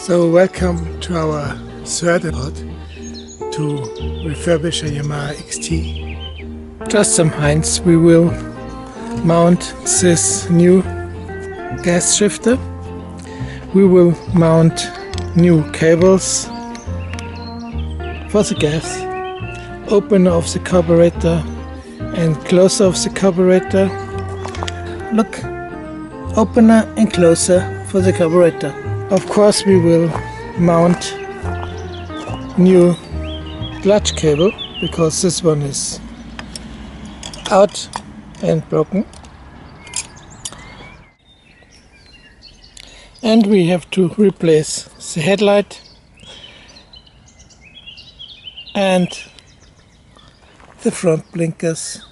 So welcome to our third episode to refurbish a Yamaha XT. Just some hints: we will mount this new gas shifter. We will mount new cables for the gas, opener of the carburetor and closer of the carburetor. Look, opener and closer for the carburetor. Of course we will mount new clutch cable because this one is out and broken. And we have to replace the headlight and the front blinkers.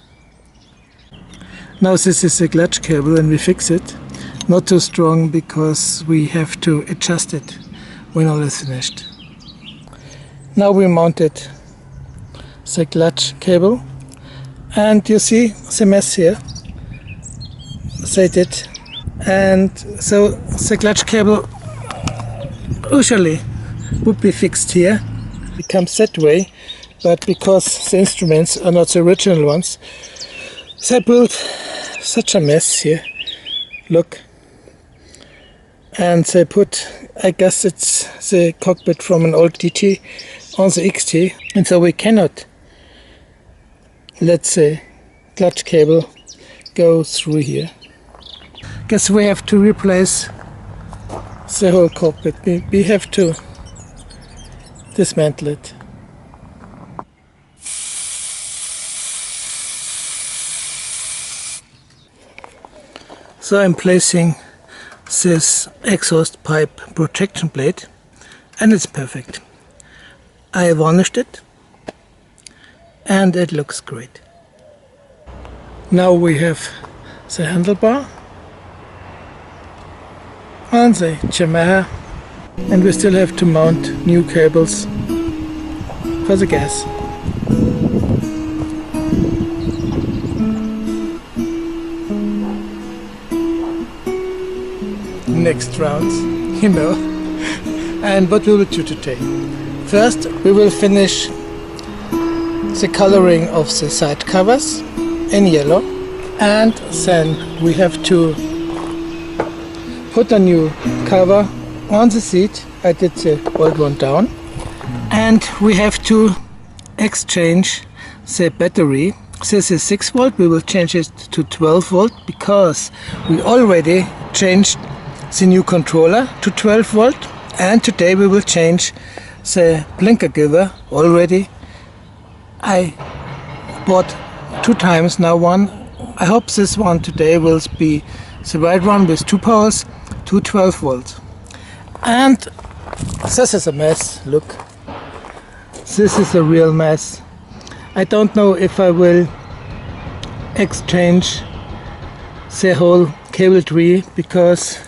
Now this is the clutch cable and we fix it. Not too strong because we have to adjust it when all is finished. Now we mounted the clutch cable and you see the mess here. They did. And so the clutch cable usually would be fixed here. It comes that way, but because the instruments are not the original ones, they built such a mess here. Look. And they put, I guess it's the cockpit from an old TT on the XT, and so we cannot let the clutch cable go through here. Guess we have to replace the whole cockpit. We have to dismantle it. So I'm placing this exhaust pipe protection plate and it's perfect. I varnished it and it looks great. Now we have the handlebar and the Yamaha, and we still have to mount new cables for the gas. Next rounds, you know. And what we will do today? First we will finish the coloring of the side covers in yellow, and then we have to put a new cover on the seat. I did the old one down, and we have to exchange the battery. This is 6 volt, we will change it to 12 volt because we already changed the new controller to 12 volt, and today we will change the blinker giver already. I bought 2 times now one. I hope this one today will be the right one with 2 powers to 12 volts. And this is a mess. Look, this is a real mess. I don't know if I will exchange the whole cable tree because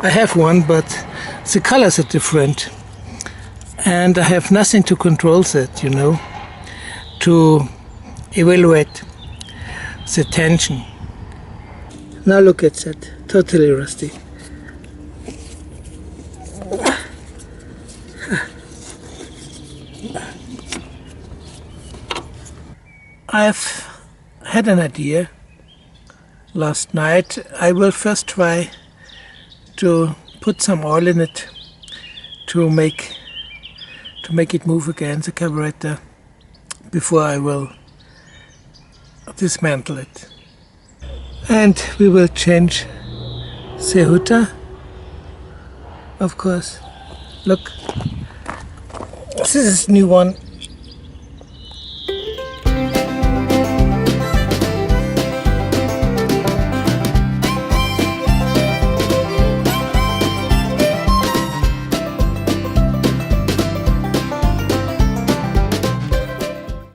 I have one, but the colors are different and I have nothing to control that, you know, to evaluate the tension. Now look at that, totally rusty. I've had an idea last night. I will first try to put some oil in it to make it move again, the carburetor, before I will dismantle it. And we will change the hooter, of course. Look, this is a new one.